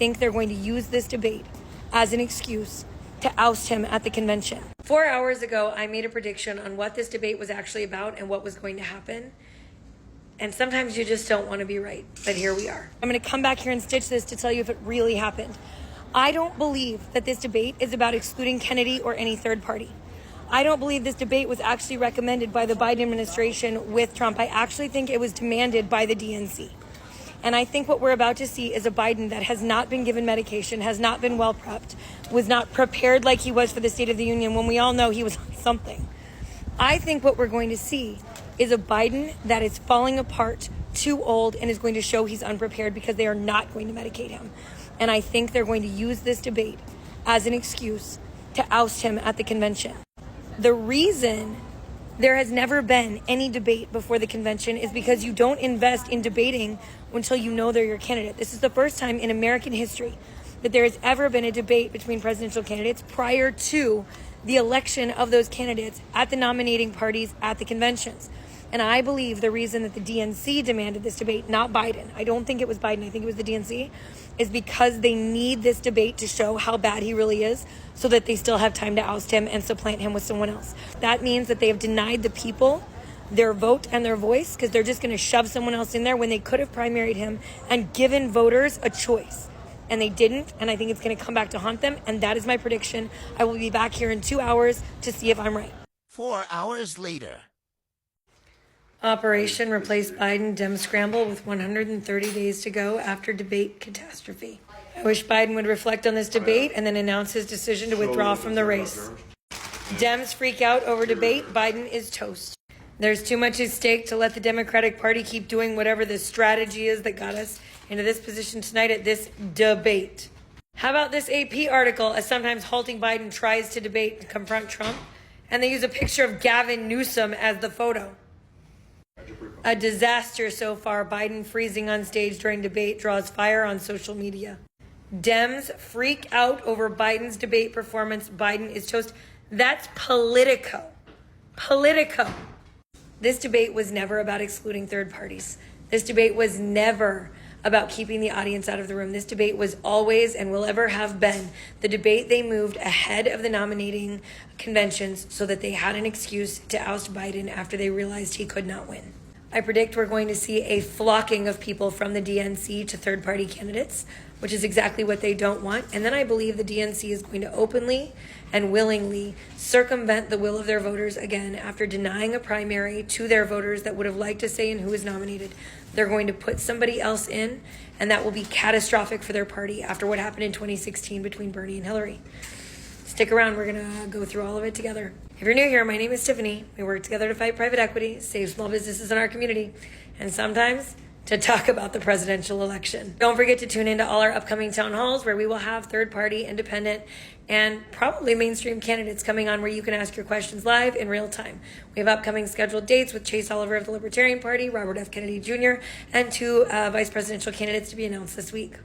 think they're going to use this debate as an excuse to oust him at the convention. 4 hours ago, I made a prediction on what this debate was actually about and what was going to happen. And sometimes you just don't want to be right, but here we are. I'm going to come back here and stitch this to tell you if it really happened. I don't believe that this debate is about excluding Kennedy or any third party. I don't believe this debate was actually recommended by the Biden administration with Trump. I actually think it was demanded by the DNC. And I think what we're about to see is a Biden that has not been given medication, has not been well prepped, was not prepared like he was for the State of the Union when we all know he was on something. I think what we're going to see is a Biden that is falling apart, too old, and is going to show he's unprepared because they are not going to medicate him. And I think they're going to use this debate as an excuse to oust him at the convention. The reason there has never been any debate before the convention is because you don't invest in debating until you know they're your candidate. This is the first time in American history that there has ever been a debate between presidential candidates prior to the election of those candidates at the nominating parties at the conventions. And I believe the reason that the DNC demanded this debate, not Biden, I don't think it was Biden, I think it was the DNC, is because they need this debate to show how bad he really is so that they still have time to oust him and supplant him with someone else. That means that they have denied the people their vote and their voice because they're just going to shove someone else in there when they could have primaried him and given voters a choice. And they didn't, and I think it's going to come back to haunt them, and that is my prediction. I will be back here in 2 hours to see if I'm right. 4 hours later. Operation Replace Biden Dem Scramble with 130 days to go after debate catastrophe. I wish Biden would reflect on this debate and then announce his decision to withdraw from the race. Dems freak out over debate. Biden is toast. There's too much at stake to let the Democratic Party keep doing whatever the strategy is that got us into this position tonight at this debate. How about this AP article as sometimes halting Biden tries to debate and confront Trump, and they use a picture of Gavin Newsom as the photo. A disaster so far. Biden freezing on stage during debate draws fire on social media. Dems freak out over Biden's debate performance. Biden is toast. That's Politico. Politico. This debate was never about excluding third parties. This debate was never about keeping the audience out of the room. This debate was always and will ever have been the debate they moved ahead of the nominating conventions so that they had an excuse to oust Biden after they realized he could not win. I predict we're going to see a flocking of people from the DNC to third-party candidates, which is exactly what they don't want. And then I believe the DNC is going to openly and willingly circumvent the will of their voters again after denying a primary to their voters that would have liked to say in who is nominated. They're going to put somebody else in, and that will be catastrophic for their party after what happened in 2016 between Bernie and Hillary. Stick around. We're going to go through all of it together. If you're new here, my name is Tiffany. We work together to fight private equity, save small businesses in our community, and sometimes to talk about the presidential election. Don't forget to tune into all our upcoming town halls where we will have third-party, independent, and probably mainstream candidates coming on where you can ask your questions live in real time. We have upcoming scheduled dates with Chase Oliver of the Libertarian Party, Robert F. Kennedy Jr., and two vice presidential candidates to be announced this week.